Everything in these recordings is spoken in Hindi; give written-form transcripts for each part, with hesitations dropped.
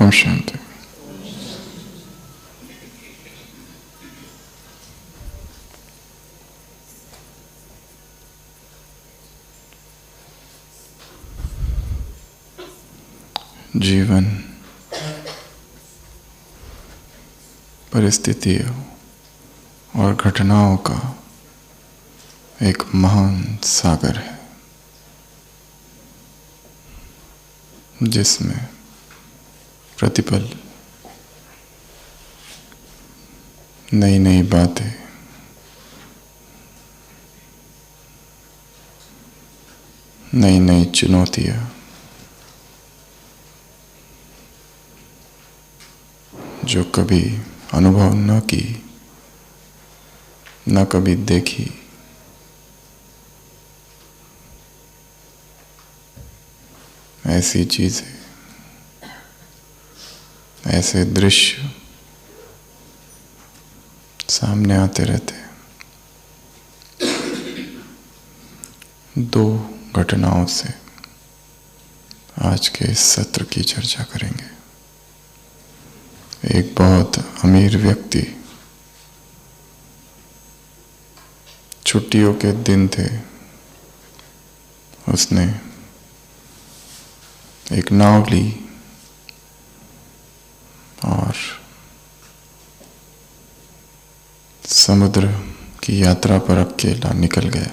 ओम शांति। जीवन परिस्थितियों और घटनाओं का एक महान सागर है, जिसमें प्रतिपल नई नई बातें, नई नई चुनौतियां, जो कभी अनुभव न की, न कभी देखी, ऐसी चीजें, ऐसे दृश्य सामने आते रहते हैं। दो घटनाओं से आज के इस सत्र की चर्चा करेंगे। एक बहुत अमीर व्यक्ति, छुट्टियों के दिन थे, उसने एक नाव ली और समुद्र की यात्रा पर अकेला निकल गया।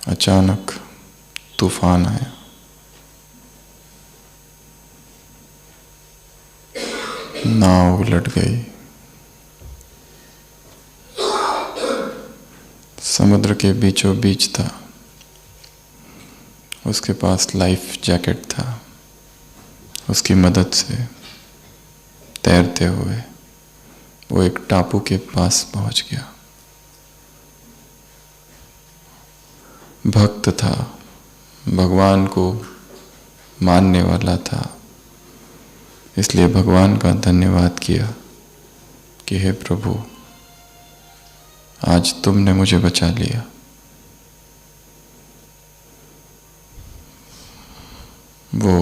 अचानक तूफान आया। नाव उलट गई। समुद्र के बीचों बीच था। उसके पास लाइफ जैकेट था। उसकी मदद से तैरते हुए वो एक टापू के पास पहुंच गया। भक्त था, भगवान को मानने वाला था, इसलिए भगवान का धन्यवाद किया कि हे प्रभु, आज तुमने मुझे बचा लिया। वो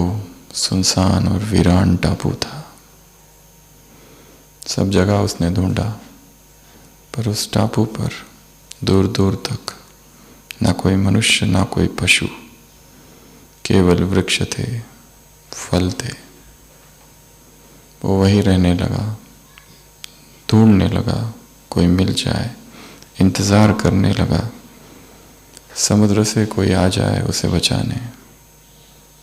सुनसान और वीरान टापू था। सब जगह उसने ढूंढा, पर उस टापू पर दूर दूर तक ना कोई मनुष्य, ना कोई पशु, केवल वृक्ष थे, फल थे। वो वहीं रहने लगा, ढूंढने लगा, कोई मिल जाए, इंतजार करने लगा, समुद्र से कोई आ जाए उसे बचाने,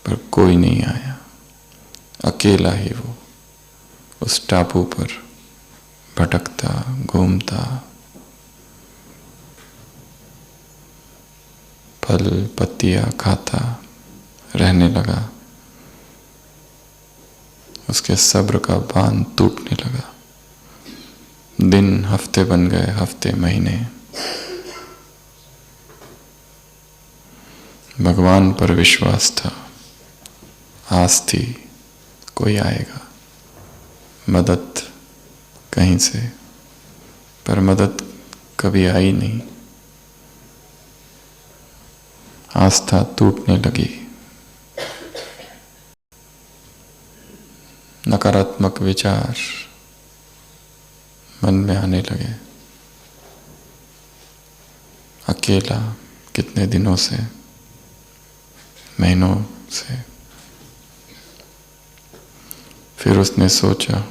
पर कोई नहीं आया। अकेला ही वो उस टापू पर भटकता, घूमता, फल पत्तियां खाता रहने लगा। उसके सब्र का बांध टूटने लगा। दिन हफ्ते बन गए, हफ्ते महीने। भगवान पर विश्वास था, आस थी कोई आएगा, मदद कहीं से, पर मदद कभी आई नहीं। आस्था टूटने लगी। नकारात्मक विचार मन में आने लगे। अकेला कितने दिनों से, महीनों से। फिर उसने सोचा,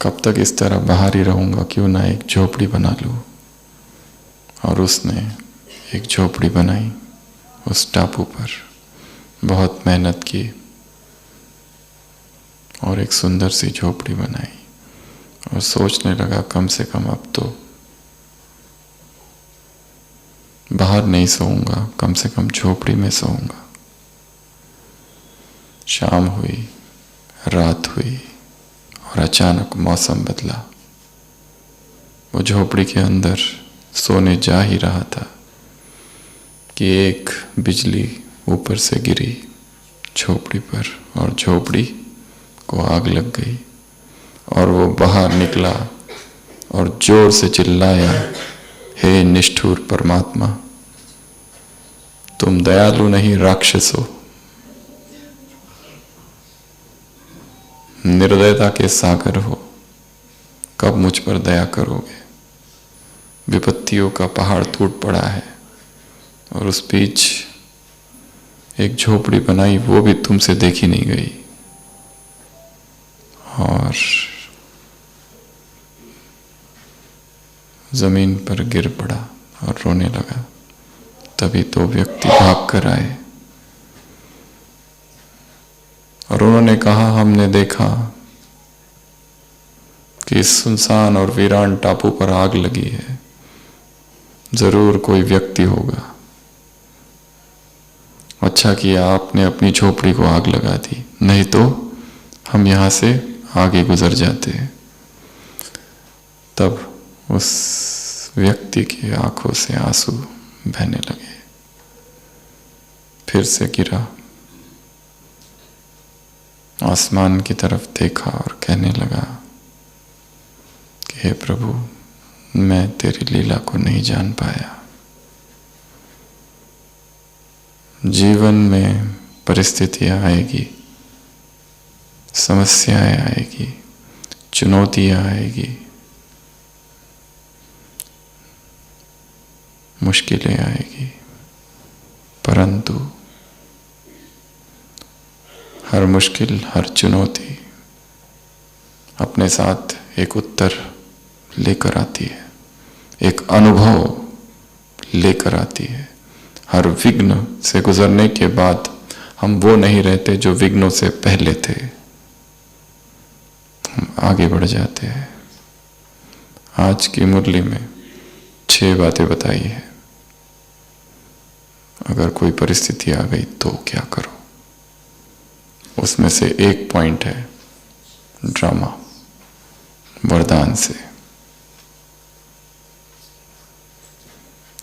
कब तक इस तरह बाहर ही रहूंगा, क्यों ना एक झोपड़ी बना लूं। और उसने एक झोपड़ी बनाई उस टापू पर। बहुत मेहनत की और एक सुंदर सी झोपड़ी बनाई। और सोचने लगा, कम से कम अब तो बाहर नहीं सोऊंगा, कम से कम झोपड़ी में सोऊंगा। शाम हुई, रात हुई और अचानक मौसम बदला। वो झोपड़ी के अंदर सोने जा ही रहा था कि एक बिजली ऊपर से गिरी झोपड़ी पर और झोपड़ी को आग लग गई। और वो बाहर निकला और जोर से चिल्लाया, हे निष्ठुर परमात्मा, तुम दयालु नहीं राक्षस हो। निर्दयता के सागर हो, कब मुझ पर दया करोगे? विपत्तियों का पहाड़ टूट पड़ा है और उस बीच एक झोपड़ी बनाई, वो भी तुमसे देखी नहीं गई, और जमीन पर गिर पड़ा और रोने लगा। तभी तो व्यक्ति भाग कर आए और उन्होंने कहा, हमने देखा कि इस सुनसान और वीरान टापू पर आग लगी है, जरूर कोई व्यक्ति होगा। अच्छा किया आपने अपनी झोपड़ी को आग लगा दी, नहीं तो हम यहां से आगे गुजर जाते। तब उस व्यक्ति की आंखों से आंसू बहने लगे। फिर से गिरा, आसमान की तरफ देखा और कहने लगा कि हे प्रभु, मैं तेरी लीला को नहीं जान पाया। जीवन में परिस्थितियां आएगी, समस्याएं आएगी, चुनौतियां आएगी, मुश्किलें आएगी, परंतु हर मुश्किल, हर चुनौती अपने साथ एक उत्तर लेकर आती है, एक अनुभव लेकर आती है। हर विघ्न से गुजरने के बाद हम वो नहीं रहते जो विघ्नों से पहले थे, हम आगे बढ़ जाते हैं। आज की मुरली में 6 बातें बताई है। अगर कोई परिस्थिति आ गई तो क्या करो? उसमें से एक पॉइंट है ड्रामा, वरदान से।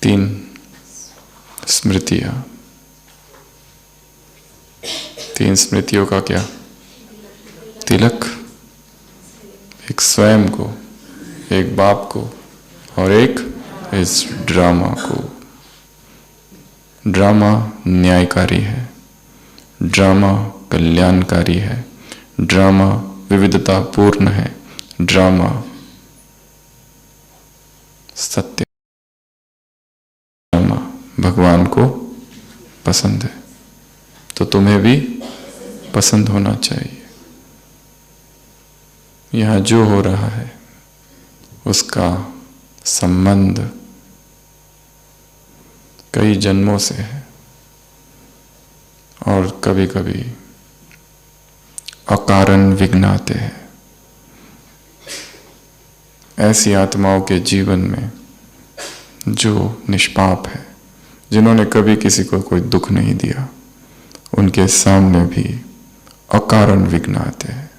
3 स्मृतियां। 3 स्मृतियों का क्या? तिलक, एक स्वयं को, एक बाप को, और एक इस ड्रामा को। ड्रामा न्यायकारी है, ड्रामा कल्याणकारी है, ड्रामा विविधतापूर्ण है, ड्रामा सत्य, ड्रामा भगवान को पसंद है, तो तुम्हें भी पसंद होना चाहिए। यहां जो हो रहा है उसका संबंध कई जन्मों से है, और कभी कभी अकारण विघ्न आते हैं ऐसी आत्माओं के जीवन में जो निष्पाप है, जिन्होंने कभी किसी को कोई दुख नहीं दिया, उनके सामने भी अकारण विघ्न आते हैं।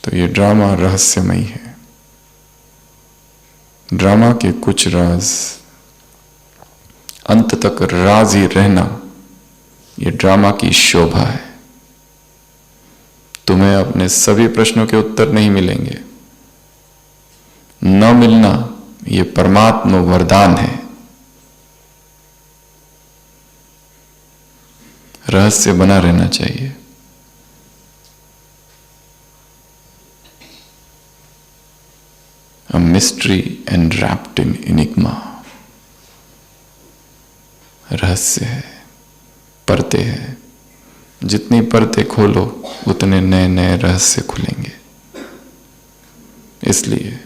तो ये ड्रामा रहस्यमयी है। ड्रामा के कुछ राज, अंत तक राज ही रहना, ये ड्रामा की शोभा है। तुम्हें अपने सभी प्रश्नों के उत्तर नहीं मिलेंगे, न मिलना ये परमात्मा वरदान है। रहस्य बना रहना चाहिए। A mystery enwrapped in enigma। रहस्य है, परतें है। जितनी परतें खोलो उतने नए नए रहस्य खुलेंगे। इसलिए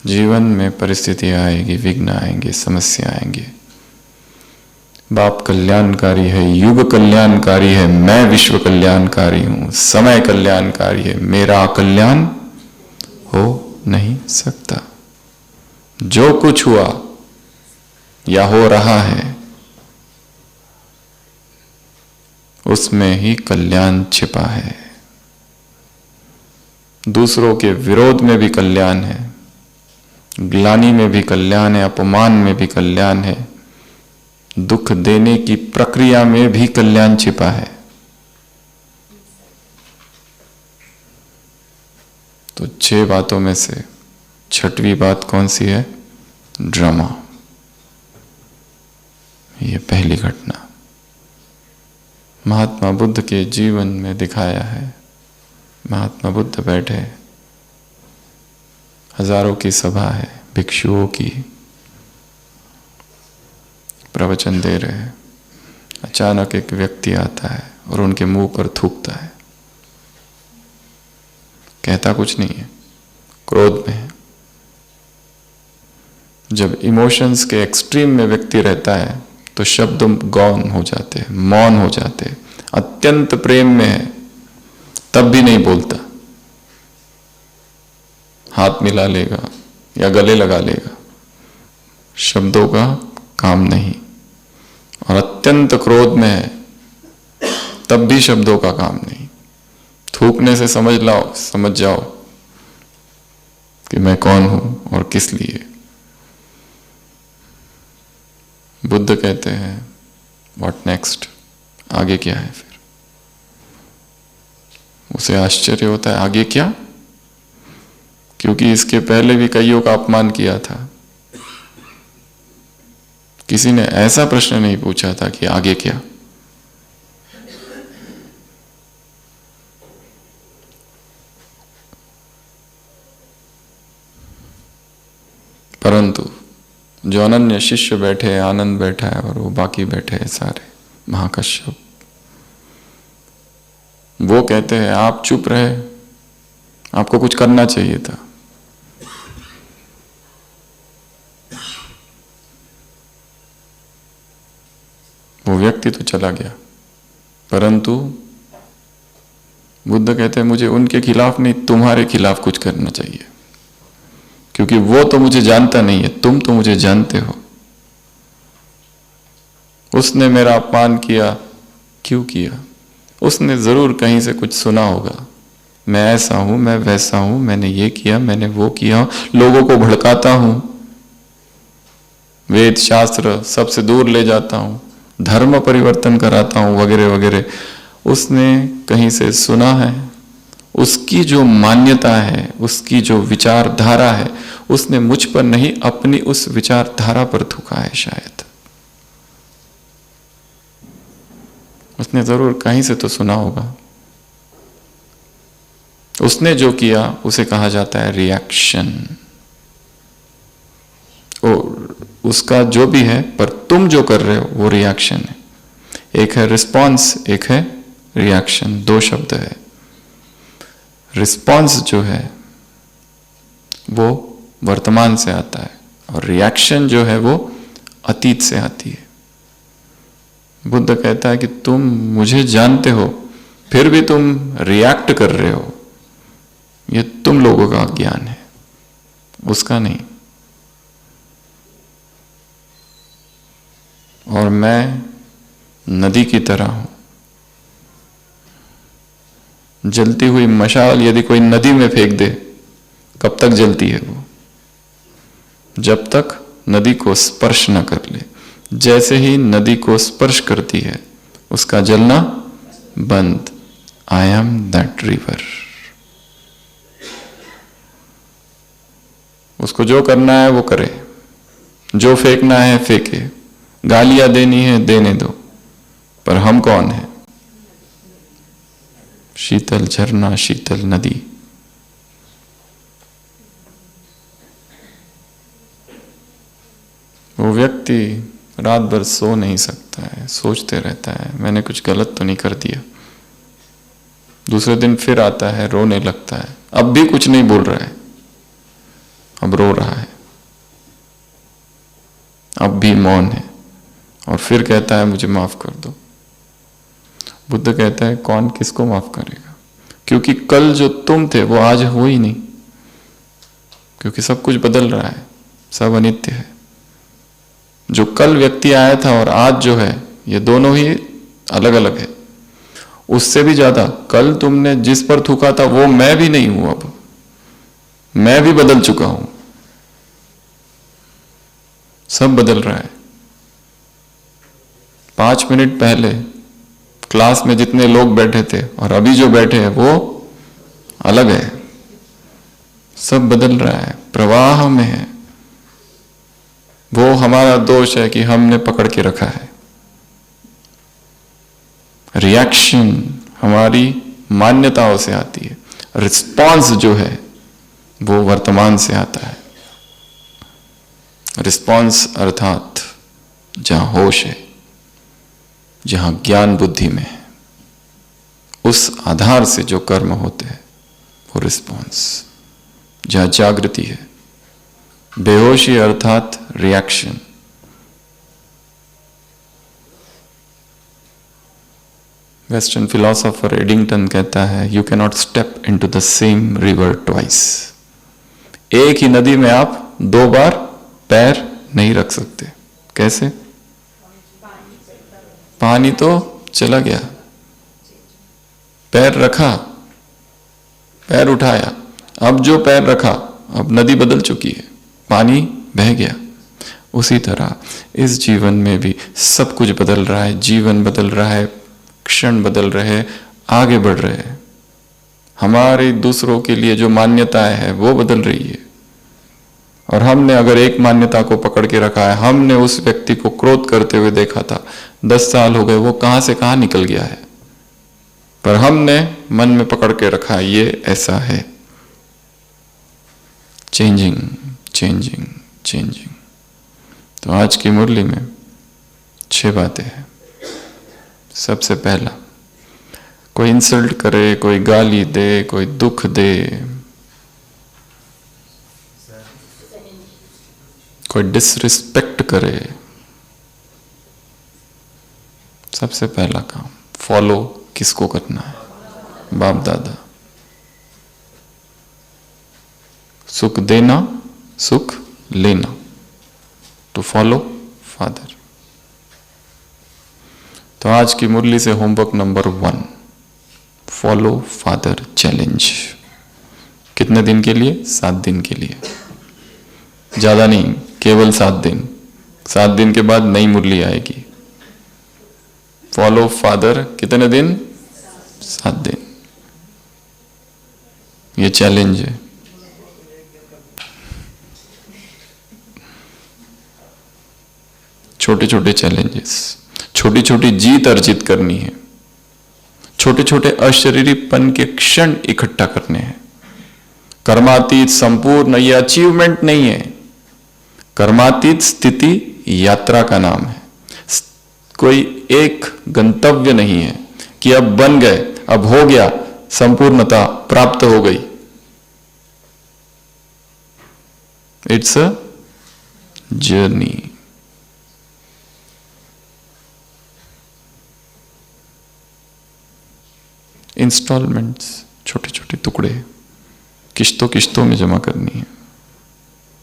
जीवन में परिस्थितियां आएगी, विघ्न आएंगे, समस्या आएंगे। बाप कल्याणकारी है, युग कल्याणकारी है, मैं विश्व कल्याणकारी हूं, समय कल्याणकारी है, मेरा कल्याण हो नहीं सकता। जो कुछ हुआ या हो रहा है उसमें ही कल्याण छिपा है। दूसरों के विरोध में भी कल्याण है, ग्लानि में भी कल्याण है, अपमान में भी कल्याण है, दुख देने की प्रक्रिया में भी कल्याण छिपा है। तो 6 बातों में से 6वीं बात कौन सी है? ड्रामा। ये पहली घटना। महात्मा बुद्ध के जीवन में दिखाया है। महात्मा बुद्ध बैठे, हजारों की सभा है, भिक्षुओं की, प्रवचन दे रहे हैं। अचानक एक व्यक्ति आता है और उनके मुंह पर थूकता है। कहता कुछ नहीं है, क्रोध में है। जब इमोशंस के एक्सट्रीम में व्यक्ति रहता है तो शब्द गौन हो जाते हैं, मौन हो जाते हैं। अत्यंत प्रेम में है तब भी नहीं बोलता, हाथ मिला लेगा या गले लगा लेगा, शब्दों का काम नहीं। और अत्यंत क्रोध में है तब भी शब्दों का काम नहीं। थूकने से समझ जाओ कि मैं कौन हूं और किस लिए। बुद्ध कहते हैं व्हाट नेक्स्ट, आगे क्या है। फिर उसे आश्चर्य होता है, आगे क्या? क्योंकि इसके पहले भी कईयों का अपमान किया था। किसी ने ऐसा प्रश्न नहीं पूछा था कि आगे क्या। परंतु जो अनन्य शिष्य बैठे हैं, आनंद बैठा है और वो बाकी बैठे हैं सारे महाकश्यप, वो कहते हैं आप चुप रहे, आपको कुछ करना चाहिए था। वो व्यक्ति तो चला गया, परंतु बुद्ध कहते हैं मुझे उनके खिलाफ नहीं, तुम्हारे खिलाफ कुछ करना चाहिए, क्योंकि वो तो मुझे जानता नहीं है, तुम तो मुझे जानते हो। उसने मेरा अपमान किया, क्यों किया? उसने जरूर कहीं से कुछ सुना होगा, मैं ऐसा हूं, मैं वैसा हूं, मैंने ये किया, मैंने वो किया, लोगों को भड़काता हूं, वेद शास्त्र सबसे दूर ले जाता हूं, धर्म परिवर्तन कराता हूं, वगैरह वगैरह। उसने कहीं से सुना है। उसकी जो मान्यता है, उसकी जो विचारधारा है, उसने मुझ पर नहीं, अपनी उस विचारधारा पर थूका है शायद। उसने जरूर कहीं से तो सुना होगा। उसने जो किया उसे कहा जाता है रिएक्शन। उसका जो भी है, पर तुम जो कर रहे हो वो रिएक्शन है। एक है रिस्पॉन्स, एक है रिएक्शन, दो शब्द है। रिस्पॉन्स जो है वो वर्तमान से आता है और रिएक्शन जो है वो अतीत से आती है। बुद्ध कहता है कि तुम मुझे जानते हो, फिर भी तुम रिएक्ट कर रहे हो, ये तुम लोगों का ज्ञान है, उसका नहीं। और मैं नदी की तरह हूं। जलती हुई मशाल यदि कोई नदी में फेंक दे, कब तक जलती है वो? जब तक नदी को स्पर्श न कर ले। जैसे ही नदी को स्पर्श करती है, उसका जलना बंद। I am that river. उसको जो करना है वो करे, जो फेंकना है फेंके, गालियां देनी है देने दो, पर हम कौन है? शीतल झरना, शीतल नदी। वो व्यक्ति रात भर सो नहीं सकता है, सोचते रहता है मैंने कुछ गलत तो नहीं कर दिया। दूसरे दिन फिर आता है, रोने लगता है, अब भी कुछ नहीं बोल रहा है, अब रो रहा है, अब भी मौन है, और फिर कहता है मुझे माफ कर दो। बुद्ध कहता है कौन किसको माफ करेगा? क्योंकि कल जो तुम थे वो आज हो ही नहीं, क्योंकि सब कुछ बदल रहा है, सब अनित्य है। जो कल व्यक्ति आया था और आज जो है, ये दोनों ही अलग अलग है। उससे भी ज्यादा कल तुमने जिस पर थूका था वो मैं भी नहीं हूं, अब मैं भी बदल चुका हूं। सब बदल रहा है। 5 मिनट पहले क्लास में जितने लोग बैठे थे और अभी जो बैठे हैं वो अलग है। सब बदल रहा है, प्रवाह में है। वो हमारा दोष है कि हमने पकड़ के रखा है। रिएक्शन हमारी मान्यताओं से आती है, रिस्पॉन्स जो है वो वर्तमान से आता है। रिस्पॉन्स अर्थात जहां होश है, जहां ज्ञान बुद्धि में है, उस आधार से जो कर्म होते हैं वो रिस्पॉन्स। जहां जागृति है, बेहोशी अर्थात रिएक्शन। वेस्टर्न फिलोसोफर एडिंगटन कहता है, you can not step into the same river twice. एक ही नदी में आप दो बार पैर नहीं रख सकते। कैसे? पानी तो चला गया, पैर रखा, पैर उठाया, अब जो पैर रखा अब नदी बदल चुकी है, पानी बह गया। उसी तरह इस जीवन में भी सब कुछ बदल रहा है, जीवन बदल रहा है, क्षण बदल रहे, आगे बढ़ रहे हैं। हमारे दूसरों के लिए जो मान्यताएं है वो बदल रही है, और हमने अगर एक मान्यता को पकड़ के रखा है, हमने उस व्यक्ति को क्रोध करते हुए देखा था, 10 साल हो गए, वो कहां से कहां निकल गया है, पर हमने मन में पकड़ के रखा है ये ऐसा है। Changing changing changing. तो आज की मुरली में 6 बातें हैं। सबसे पहला, कोई इंसल्ट करे, कोई गाली दे, कोई दुख दे, कोई डिसरिस्पेक्ट करे, सबसे पहला काम फॉलो किसको करना है? बाप दादा। सुख देना, सुख लेना, टू फॉलो फादर। तो आज की मुरली से homework number 1, follow father challenge. कितने दिन के लिए? 7 दिन के लिए, ज्यादा नहीं, केवल 7 दिन। 7 दिन के बाद नई मुरली आएगी। फॉलो फादर कितने दिन? 7 दिन। ये चैलेंज है। छोटे छोटे चैलेंजेस, छोटी छोटी जीत अर्जित करनी है, छोटे छोटे अशरीरीपन के क्षण इकट्ठा करने हैं। कर्मातीत संपूर्ण ये अचीवमेंट नहीं है, कर्मातीत स्थिति यात्रा का नाम है। कोई एक गंतव्य नहीं है कि अब बन गए, अब हो गया, संपूर्णता प्राप्त हो गई। It's a journey. इंस्टॉलमेंट्स, छोटे छोटे टुकड़े किश्तों किश्तों में जमा करनी है।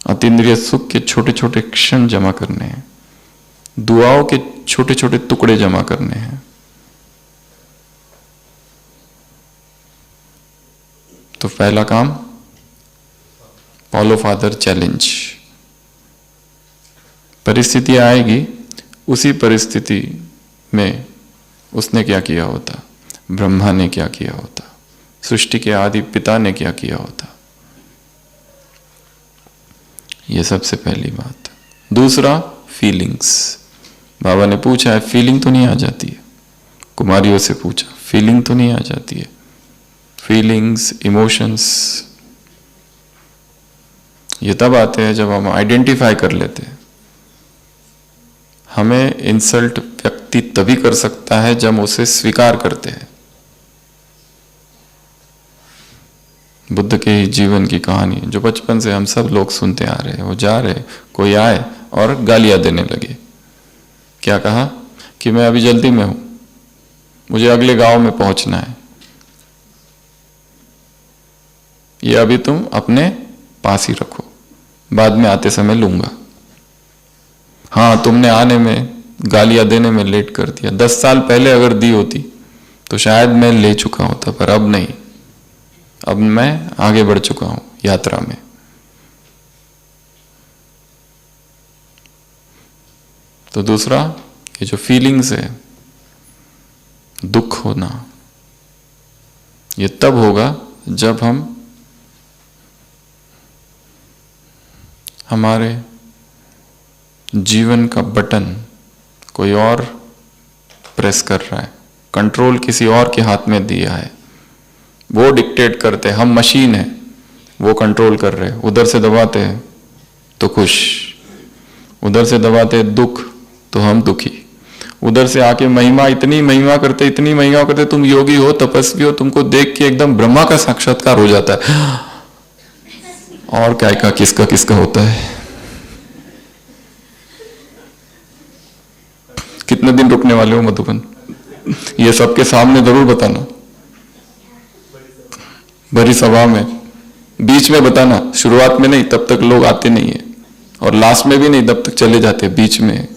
अतीन्द्रिय सुख के छोटे छोटे क्षण जमा करने हैं, दुआओं के छोटे छोटे टुकड़े जमा करने हैं। तो पहला काम, फॉलो फादर चैलेंज। परिस्थिति आएगी, उसी परिस्थिति में उसने क्या किया होता, ब्रह्मा ने क्या किया होता, सृष्टि के आदि पिता ने क्या किया होता। यह सबसे पहली बात। दूसरा, फीलिंग्स। बाबा ने पूछा है, फीलिंग तो नहीं आ जाती है? कुमारियों से पूछा, फीलिंग तो नहीं आ जाती है? फीलिंग्स, इमोशंस ये तब आते हैं जब हम आइडेंटिफाई कर लेते हैं। हमें इंसल्ट व्यक्ति तभी कर सकता है जब उसे स्वीकार करते हैं। बुद्ध के जीवन की कहानी जो बचपन से हम सब लोग सुनते आ रहे हैं, वो जा रहे, कोई आए और गालियां देने लगे। क्या कहा कि मैं अभी जल्दी में हूं, मुझे अगले गांव में पहुंचना है, ये अभी तुम अपने पास ही रखो, बाद में आते समय लूंगा। हाँ, तुमने आने में, गालियां देने में लेट कर दिया। 10 साल पहले अगर दी होती तो शायद मैं ले चुका होता, पर अब नहीं। अब मैं आगे बढ़ चुका हूं यात्रा में। तो दूसरा, ये जो फीलिंग्स है, दुख होना, ये तब होगा जब हम हमारे जीवन का बटन कोई और प्रेस कर रहा है, कंट्रोल किसी और के हाथ में दिया है, वो डिक्टेट करते हैं। हम मशीन है, वो कंट्रोल कर रहे हैं। उधर से दबाते हैं तो खुश, उधर से दबाते हैं दुख तो हम दुखी, उधर से आके महिमा, इतनी महिमा करते, इतनी महिमा करते, तुम योगी हो, तपस्वी हो, तुमको देख के एकदम ब्रह्मा का साक्षात्कार हो जाता है। और क्या का किसका किसका होता है। कितने दिन रुकने वाले हो मधुबन? ये सबके सामने जरूर बताना, बड़ी सभा में, बीच में बताना, शुरुआत में नहीं, तब तक लोग आते नहीं है, और लास्ट में भी नहीं, तब तक चले जाते, बीच में।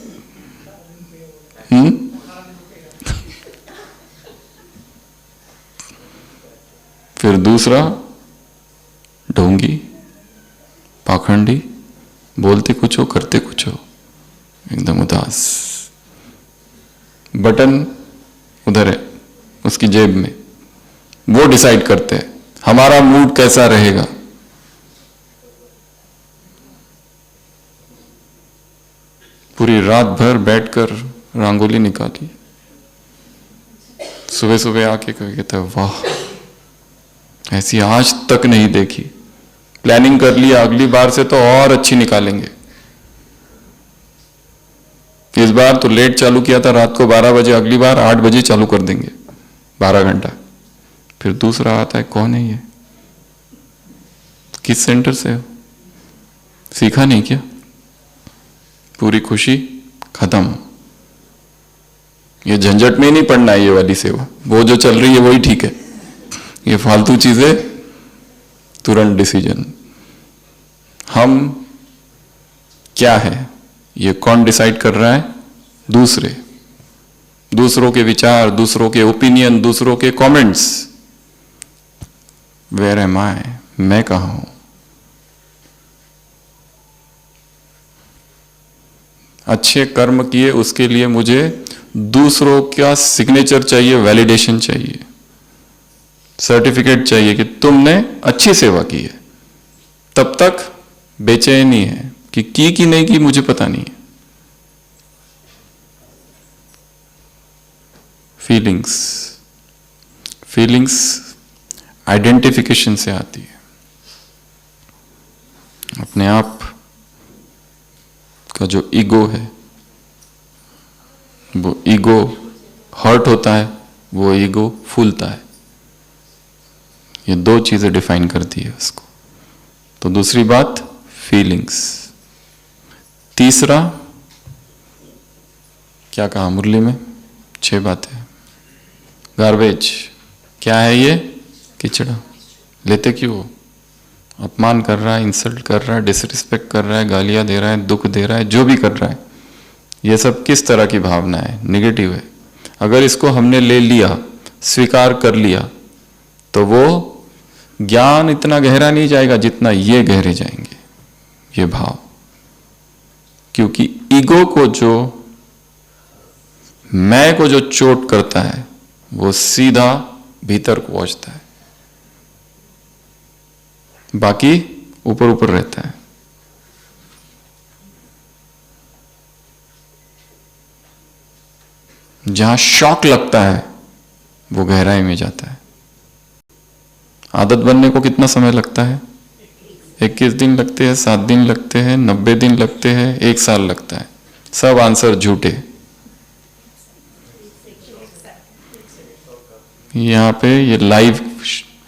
फिर दूसरा, ढोंगी, पाखंडी, बोलते कुछ हो करते कुछ हो, एकदम उदास। बटन उधर है उसकी जेब में, वो डिसाइड करते हैं हमारा मूड कैसा रहेगा। पूरी रात भर बैठकर रंगोली निकाली, सुबह सुबह आके कहते हैं वाह, ऐसी आज तक नहीं देखी। प्लानिंग कर लिया, अगली बार से तो और अच्छी निकालेंगे। इस बार तो लेट चालू किया था रात को 12 बजे, अगली बार 8 बजे चालू कर देंगे, 12 घंटा। फिर दूसरा आता है, कौन है ये, किस सेंटर से हो, सीखा नहीं क्या? पूरी खुशी खत्म। ये झंझट में नहीं पड़ना है, ये वाली सेवा, वो जो चल रही है वही ठीक है। ये फालतू चीजें तुरंत डिसीजन। हम क्या है ये कौन डिसाइड कर रहा है? दूसरे, दूसरों के विचार, दूसरों के ओपिनियन, दूसरों के कमेंट्स। वेयर एम आई, मैं कहां हूं? अच्छे कर्म किए उसके लिए मुझे दूसरों का सिग्नेचर चाहिए, वैलिडेशन चाहिए, सर्टिफिकेट चाहिए कि तुमने अच्छी सेवा की है। तब तक बेचैनी है कि नहीं की मुझे पता नहीं है। फीलिंग्स आइडेंटिफिकेशन से आती है। अपने आप का जो ईगो है, वो ईगो हर्ट होता है, वो ईगो फूलता है। ये दो चीजें डिफाइन करती है उसको। तो दूसरी बात फीलिंग्स। तीसरा क्या कहा मुरली में? 6 बातें। गार्बेज क्या है ये? किचड़ा। लेते क्यों हो? अपमान कर रहा है, इंसल्ट कर रहा है, डिसरिस्पेक्ट कर रहा है, गालियां दे रहा है, दुख दे रहा है, जो भी कर रहा है, ये सब किस तरह की भावना है? निगेटिव है। अगर इसको हमने ले लिया, स्वीकार कर लिया, तो वो ज्ञान इतना गहरा नहीं जाएगा जितना ये गहरे जाएंगे, ये भाव। क्योंकि ईगो को जो, मैं को जो चोट करता है, वो सीधा भीतर को पहुंचता है, बाकी ऊपर ऊपर रहता है। जहां शॉक लगता है वो गहराई में जाता है। आदत बनने को कितना समय लगता है? 21 दिन लगते हैं, 7 दिन लगते हैं, 90 दिन लगते हैं, 1 साल लगता है। सब आंसर झूठे। यहां पे ये लाइव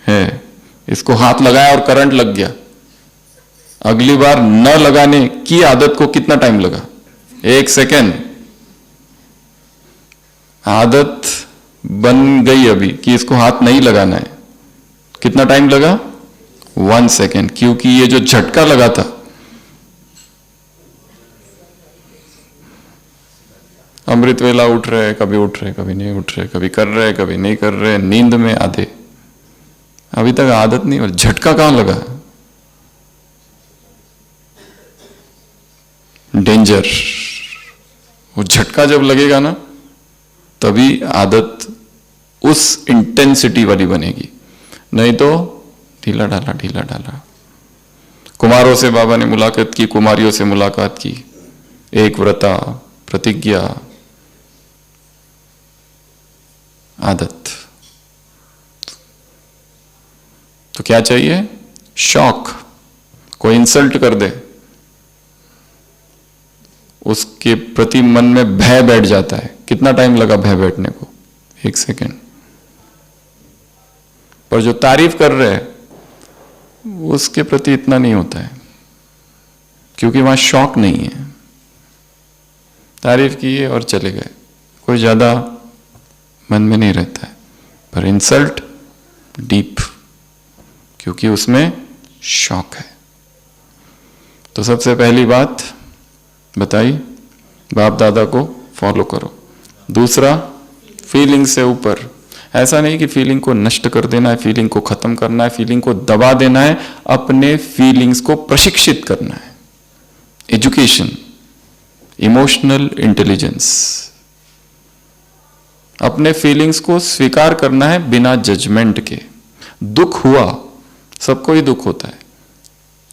है, इसको हाथ लगाया और करंट लग गया। अगली बार न लगाने की आदत को कितना टाइम लगा? 1 सेकेंड। आदत बन गई अभी कि इसको हाथ नहीं लगाना है, कितना टाइम लगा? 1 सेकेंड। क्योंकि ये जो झटका लगा था, अमृत वेला उठ रहे, कभी उठ रहे, कभी नहीं उठ रहे, कभी कर रहे, कभी नहीं कर रहे, नींद में आधे, अभी तक आदत नहीं, और झटका कहां लगा? डेंजर। वो झटका जब लगेगा ना, तभी आदत उस इंटेंसिटी वाली बनेगी, नहीं तो ढीला ढाला ढीला ढाला। कुमारों से बाबा ने मुलाकात की, कुमारियों से मुलाकात की, एक व्रता, प्रतिज्ञा, आदत। तो क्या चाहिए? शॉक। कोई इंसल्ट कर दे, उसके प्रति मन में भय बैठ जाता है। कितना टाइम लगा भय बैठने को? 1 सेकेंड। पर जो तारीफ कर रहे हैं उसके प्रति इतना नहीं होता है, क्योंकि वहां शौक नहीं है। तारीफ किए और चले गए, कोई ज्यादा मन में नहीं रहता है। पर इंसल्ट डीप, क्योंकि उसमें शौक है। तो सबसे पहली बात बताई, बाप दादा को फॉलो करो। दूसरा, फीलिंग से ऊपर। ऐसा नहीं कि फीलिंग को नष्ट कर देना है, फीलिंग को खत्म करना है, फीलिंग को दबा देना है। अपने फीलिंग्स को प्रशिक्षित करना है। Education, emotional intelligence. अपने फीलिंग्स को स्वीकार करना है बिना जजमेंट के। दुख हुआ, सबको ही दुख होता है।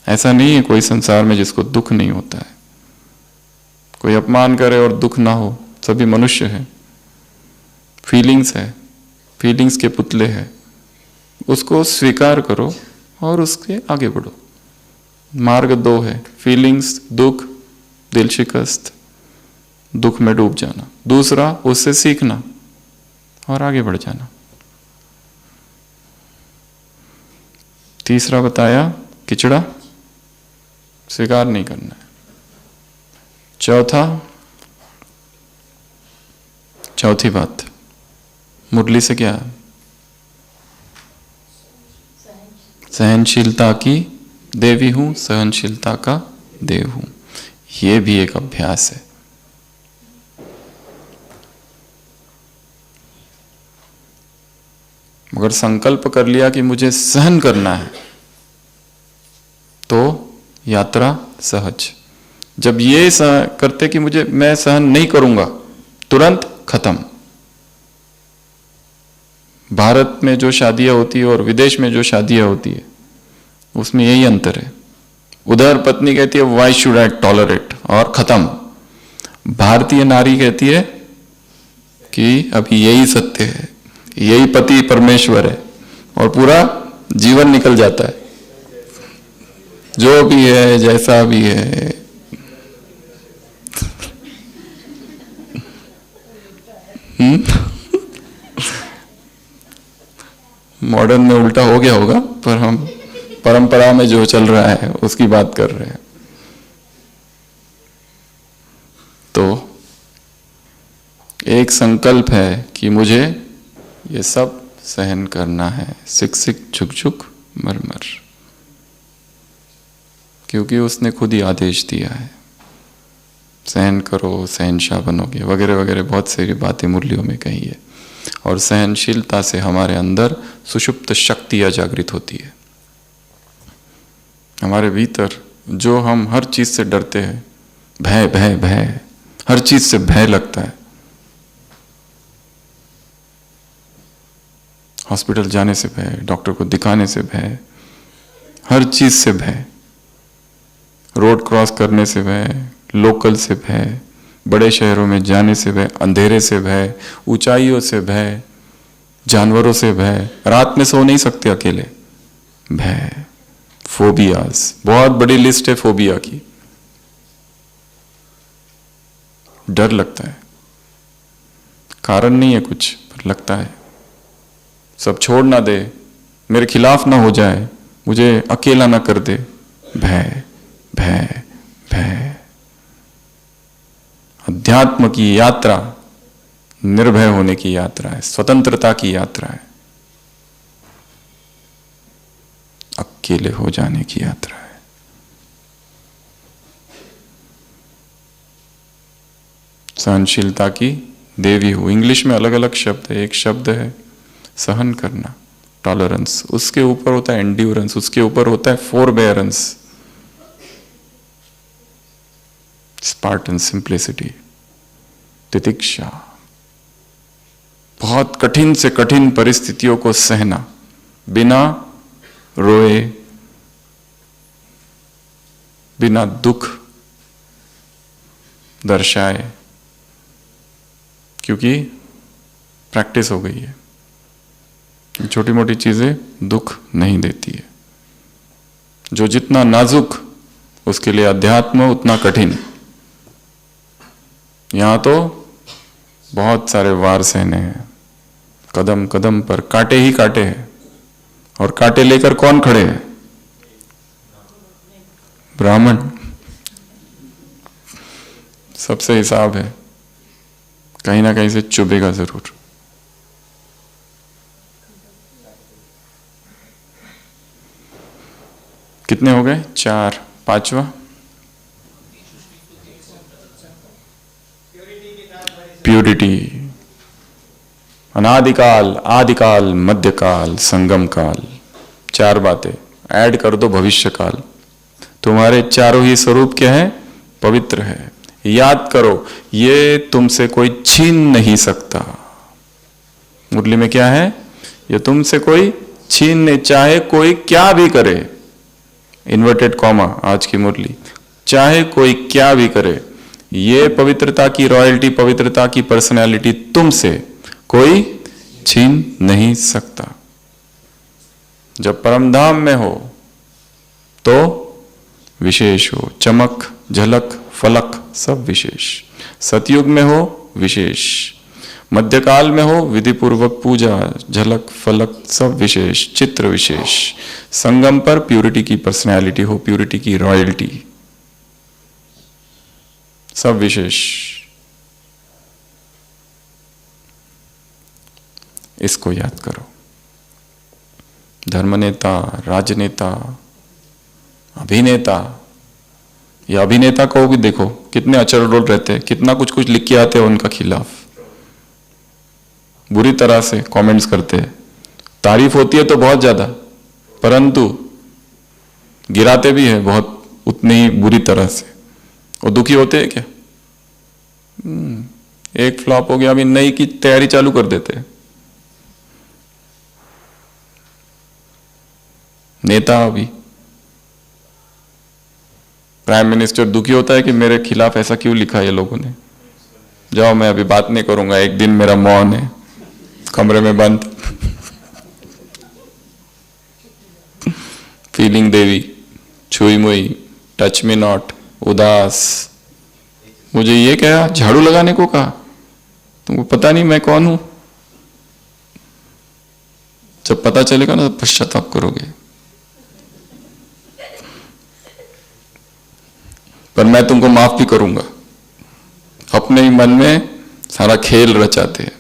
ऐसा नहीं है कोई संसार में जिसको दुख नहीं होता है। कोई अपमान करे और दुख ना हो, सभी मनुष्य हैं। फीलिंग्स है, फीलिंग्स के पुतले हैं, उसको स्वीकार करो और उसके आगे बढ़ो। मार्ग 2 है, फीलिंग्स, दुख, दिल शिकस्त, दुख में डूब जाना। दूसरा, उससे सीखना और आगे बढ़ जाना। तीसरा बताया, किचड़ा स्वीकार नहीं करना है। चौथी बात, मुरली से क्या? सहनशीलता की देवी हूं, सहनशीलता का देव हूं। यह भी एक अभ्यास है। मगर संकल्प कर लिया कि मुझे सहन करना है, तो यात्रा सहज। जब ये करते कि मैं सहन नहीं करूंगा, तुरंत खत्म। भारत में जो शादियां होती है और विदेश में जो शादियां होती है, उसमें यही अंतर है। उधर पत्नी कहती है व्हाई शुड आई टॉलरेट, और खत्म। भारतीय नारी कहती है कि अभी यही सत्य है, यही पति परमेश्वर है, और पूरा जीवन निकल जाता है। जो भी है, जैसा भी है। मॉडर्न में उल्टा हो गया होगा, पर हम परंपरा में जो चल रहा है उसकी बात कर रहे हैं। तो एक संकल्प है कि मुझे ये सब सहन करना है, सिक सिक झुक झुक मर मर, क्योंकि उसने खुद ही आदेश दिया है, सहन करो सहनशाह बनोगे, वगैरह वगैरह बहुत सारी बातें मुरलियों में कही है। और सहनशीलता से हमारे अंदर सुषुप्त शक्ति जागृत होती है। हमारे भीतर जो हम हर चीज से डरते हैं, भय भय भय, हर चीज से भय लगता है। हॉस्पिटल जाने से भय, डॉक्टर को दिखाने से भय, हर चीज से भय, रोड क्रॉस करने से भय, लोकल से भय, बड़े शहरों में जाने से भय, अंधेरे से भय, ऊंचाइयों से भय, जानवरों से भय, रात में सो नहीं सकते अकेले, भय, फोबियाज। बहुत बड़ी लिस्ट है फोबिया की। डर लगता है, कारण नहीं है कुछ, पर लगता है। सब छोड़ ना दे, मेरे खिलाफ ना हो जाए, मुझे अकेला ना कर दे, भय भय भय। अध्यात्म की यात्रा निर्भय होने की यात्रा है, स्वतंत्रता की यात्रा है, अकेले हो जाने की यात्रा है। सहनशीलता की देवी हूं। इंग्लिश में अलग अलग शब्द है। एक शब्द है सहन करना, टॉलरेंस, उसके ऊपर होता है एंड्योरेंस, उसके ऊपर होता है फोरबेयरेंस, स्पार्टन सिंप्लिसिटी, तितिक्षा। बहुत कठिन से कठिन परिस्थितियों को सहना बिना रोए, बिना दुख दर्शाए, क्योंकि प्रैक्टिस हो गई है। छोटी मोटी चीजें दुख नहीं देती है। जो जितना नाजुक उसके लिए अध्यात्म उतना कठिन। यहां तो बहुत सारे वार सहने हैं, कदम कदम पर कांटे ही कांटे हैं। और कांटे लेकर कौन खड़े हैं? ब्राह्मण। सबसे हिसाब है, कहीं ना कहीं से चुभेगा जरूर। कितने हो गए? 4। पांचवा प्यूरिटी। अनादिकाल, आदिकाल, मध्यकाल, संगम काल। 4 बातें ऐड कर दो, भविष्य काल। तुम्हारे चारों ही स्वरूप क्या है? पवित्र है। याद करो, ये तुमसे कोई छीन नहीं सकता। मुरली में क्या है? ये तुमसे कोई छीन नहीं, चाहे कोई क्या भी करे। इन्वर्टेड कॉमा आज की मुरली, चाहे कोई क्या भी करे, ये पवित्रता की रॉयल्टी, पवित्रता की पर्सनैलिटी तुमसे कोई छीन नहीं सकता। जब परमधाम में हो तो विशेष हो, चमक, झलक, फलक सब विशेष। सतयुग में हो विशेष, मध्यकाल में हो विधि पूर्वक पूजा, झलक, फलक सब विशेष, चित्र विशेष। संगम पर प्यूरिटी की पर्सनैलिटी हो, प्यूरिटी की रॉयल्टी सब विशेष। इसको याद करो। धर्मनेता, राजनेता, अभिनेता, या अभिनेता को भी देखो कितने अचल रोल रहते हैं, कितना कुछ कुछ लिख के आते हैं उनका खिलाफ, बुरी तरह से कमेंट्स करते हैं। तारीफ होती है तो बहुत ज्यादा, परंतु गिराते भी है बहुत उतनी ही बुरी तरह से। वो दुखी होते हैं क्या? एक फ्लॉप हो गया, अभी नई की तैयारी चालू कर देते हैं। नेता भी, प्राइम मिनिस्टर दुखी होता है कि मेरे खिलाफ ऐसा क्यों लिखा ये लोगों ने। जाओ, मैं अभी बात नहीं करूंगा, एक दिन मेरा मौन है, कमरे में बंद। फीलिंग देवी, छुई मुई, टच मी नॉट, उदास। मुझे ये क्या झाड़ू लगाने को कहा? तुमको पता नहीं मैं कौन हूं? जब पता चलेगा ना तो पश्चाताप करोगे। पर मैं तुमको माफ भी करूंगा। अपने ही मन में सारा खेल रचाते हैं,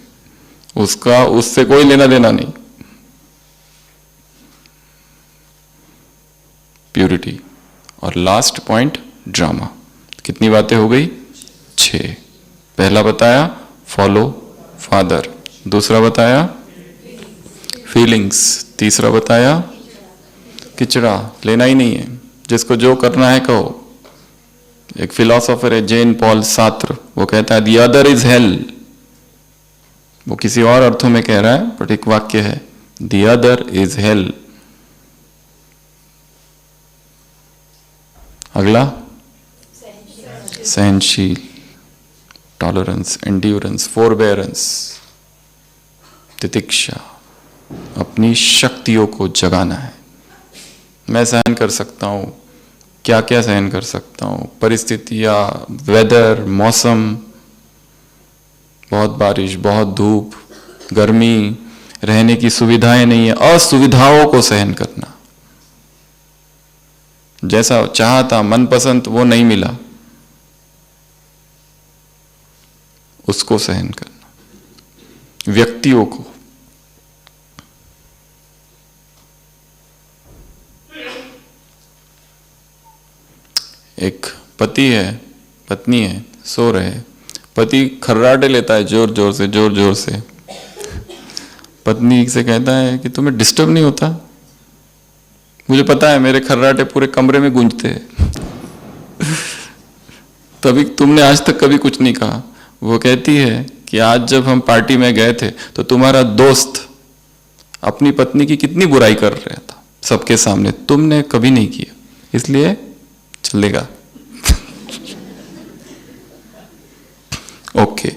उसका उससे कोई लेना देना नहीं। प्यूरिटी। और लास्ट पॉइंट ड्रामा। कितनी बातें हो गई? 6। पहला बताया फॉलो फादर, दूसरा बताया फीलिंग्स, तीसरा बताया किचड़ा लेना ही नहीं है, जिसको जो करना है कहो। एक फिलोसोफर है जेन पॉल सात्र, वो कहता है द अदर इज हेल। वो किसी और अर्थों में कह रहा है, बट एक वाक्य है द अदर इज हेल। अगला सहनशील, टॉलरेंस, एंड्योरेंस, फोरबेरेंस, तितिक्षा। अपनी शक्तियों को जगाना है। मैं सहन कर सकता हूं, क्या क्या सहन कर सकता हूं, परिस्थितियां, वेदर, मौसम, बहुत बारिश, बहुत धूप, गर्मी, रहने की सुविधाएं नहीं है, असुविधाओं को सहन करना। जैसा चाहा था, मनपसंद वो नहीं मिला, उसको सहन करना। व्यक्तियों को, एक पति है, पत्नी है, सो रहे, पति खर्राटे लेता है जोर जोर से, जोर जोर से। पत्नी से कहता है कि तुम्हें डिस्टर्ब नहीं होता? मुझे पता है मेरे खर्राटे पूरे कमरे में गूंजते हैं। तभी तुमने आज तक कभी कुछ नहीं कहा। वो कहती है कि आज जब हम पार्टी में गए थे तो तुम्हारा दोस्त अपनी पत्नी की कितनी बुराई कर रहा था सबके सामने, तुमने कभी नहीं किया, इसलिए चलेगा। ओके।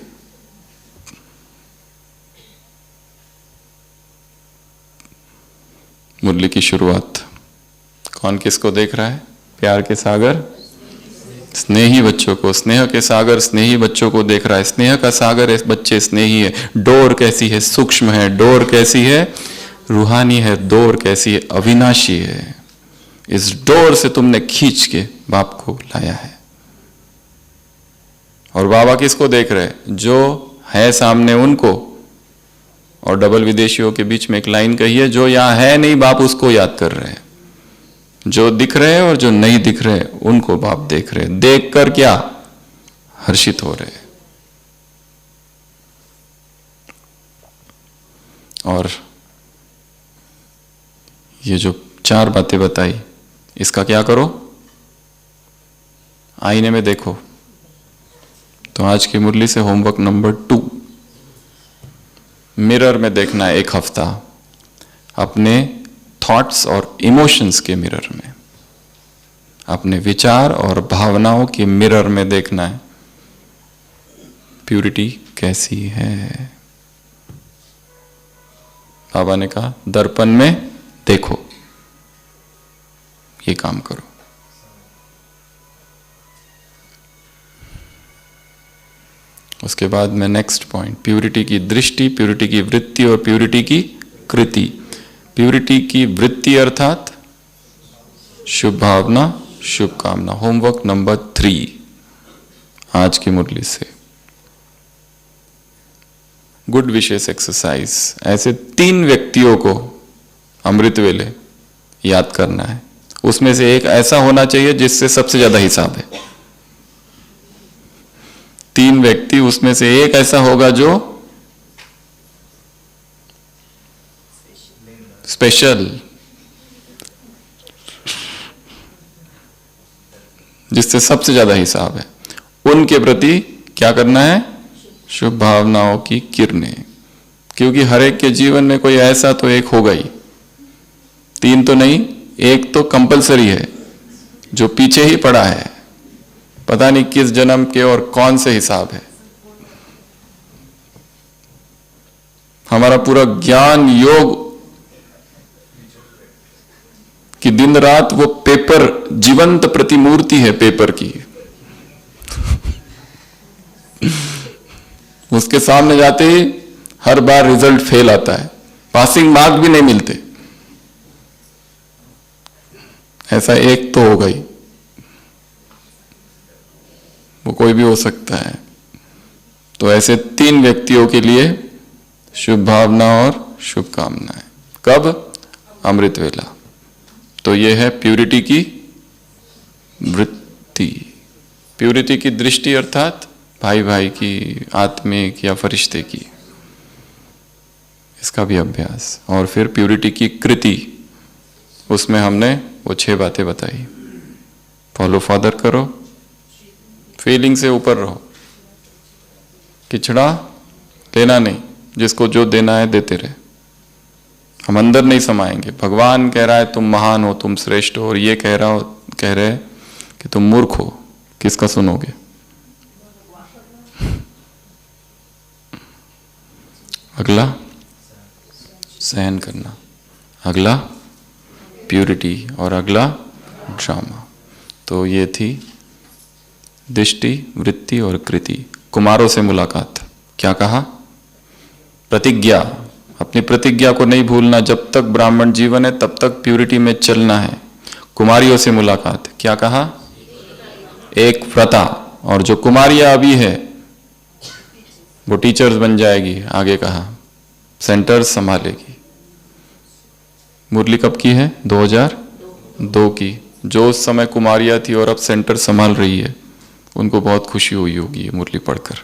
मुरली की शुरुआत। कौन किसको देख रहा है? प्यार के सागर स्नेही बच्चों को, स्नेह के सागर स्नेही बच्चों को देख रहा है। स्नेह का सागर है, बच्चे स्नेही है। डोर कैसी है? सूक्ष्म है। डोर कैसी है? रूहानी है। डोर कैसी है? अविनाशी है। इस डोर से तुमने खींच के बाप को लाया है। और बाबा किसको देख रहे हैं? जो है सामने उनको। और डबल विदेशियों के बीच में एक लाइन कही है, जो यहां है नहीं बाप उसको याद कर रहे हैं। जो दिख रहे हैं और जो नहीं दिख रहे हैं उनको बाप देख रहे हैं। देख कर क्या? हर्षित हो रहे हैं। और ये जो 4 बातें बताई, इसका क्या करो? आईने में देखो। तो आज की मुरली से होमवर्क नंबर 2, मिरर में देखना है 1 हफ्ता, अपने थॉट्स और इमोशंस के मिरर में, अपने विचार और भावनाओं के मिरर में देखना है प्यूरिटी कैसी है। बाबा ने कहा दर्पण में देखो, ये काम करो। उसके बाद में नेक्स्ट पॉइंट, प्यूरिटी की दृष्टि, प्यूरिटी की वृत्ति और प्यूरिटी की कृति। प्यूरिटी की वृत्ति अर्थात शुभ भावना, शुभ कामना। होमवर्क नंबर 3 आज की मुरली से। Good wishes exercise. ऐसे 3 व्यक्तियों को अमृत वेले याद करना है। उसमें से एक ऐसा होना चाहिए जिससे सबसे ज्यादा हिसाब है। 3 व्यक्ति, उसमें से एक ऐसा होगा जो स्पेशल, जिससे सबसे ज्यादा हिसाब है। उनके प्रति क्या करना है? शुभ भावनाओं की किरणें। क्योंकि हर एक के जीवन में कोई ऐसा तो एक होगा ही। 3 तो नहीं, एक तो कंपलसरी है, जो पीछे ही पड़ा है, पता नहीं किस जन्म के और कौन से हिसाब है। हमारा पूरा ज्ञान योग कि दिन रात वो पेपर, जीवंत प्रतिमूर्ति है पेपर की। उसके सामने जाते ही हर बार रिजल्ट फेल आता है, पासिंग मार्क भी नहीं मिलते। ऐसा एक तो होगा ही, वो कोई भी हो सकता है। तो ऐसे 3 व्यक्तियों के लिए शुभ भावना और शुभकामनाएं। कब? अमृत वेला। तो ये है प्यूरिटी की वृत्ति। प्यूरिटी की दृष्टि अर्थात भाई भाई की, आत्मिक या फरिश्ते की, इसका भी अभ्यास। और फिर प्यूरिटी की कृति, उसमें हमने वो 6 बातें बताई। फॉलो फादर करो, फीलिंग से ऊपर रहो, किचड़ा लेना नहीं, जिसको जो देना है देते रहे। हम अंदर नहीं समाएंगे। भगवान कह रहा है तुम महान हो, तुम श्रेष्ठ हो, और ये कह रहे कि तुम मूर्ख हो। किसका सुनोगे? अगला सहन करना, अगला प्यूरिटी, और अगला ड्रामा। तो ये थी दृष्टि, वृत्ति और कृति। कुमारों से मुलाकात। क्या कहा? प्रतिज्ञा। अपनी प्रतिज्ञा को नहीं भूलना। जब तक ब्राह्मण जीवन है तब तक प्यूरिटी में चलना है। कुमारियों से मुलाकात। क्या कहा? एक व्रता। और जो कुमारियां अभी है वो टीचर्स बन जाएगी, आगे कहा सेंटर्स संभालेगी। मुरली कब की है? 2002 की। जो उस समय कुमारियां थी और अब सेंटर संभाल रही है, उनको बहुत खुशी हुई होगी ये मुरली पढ़कर।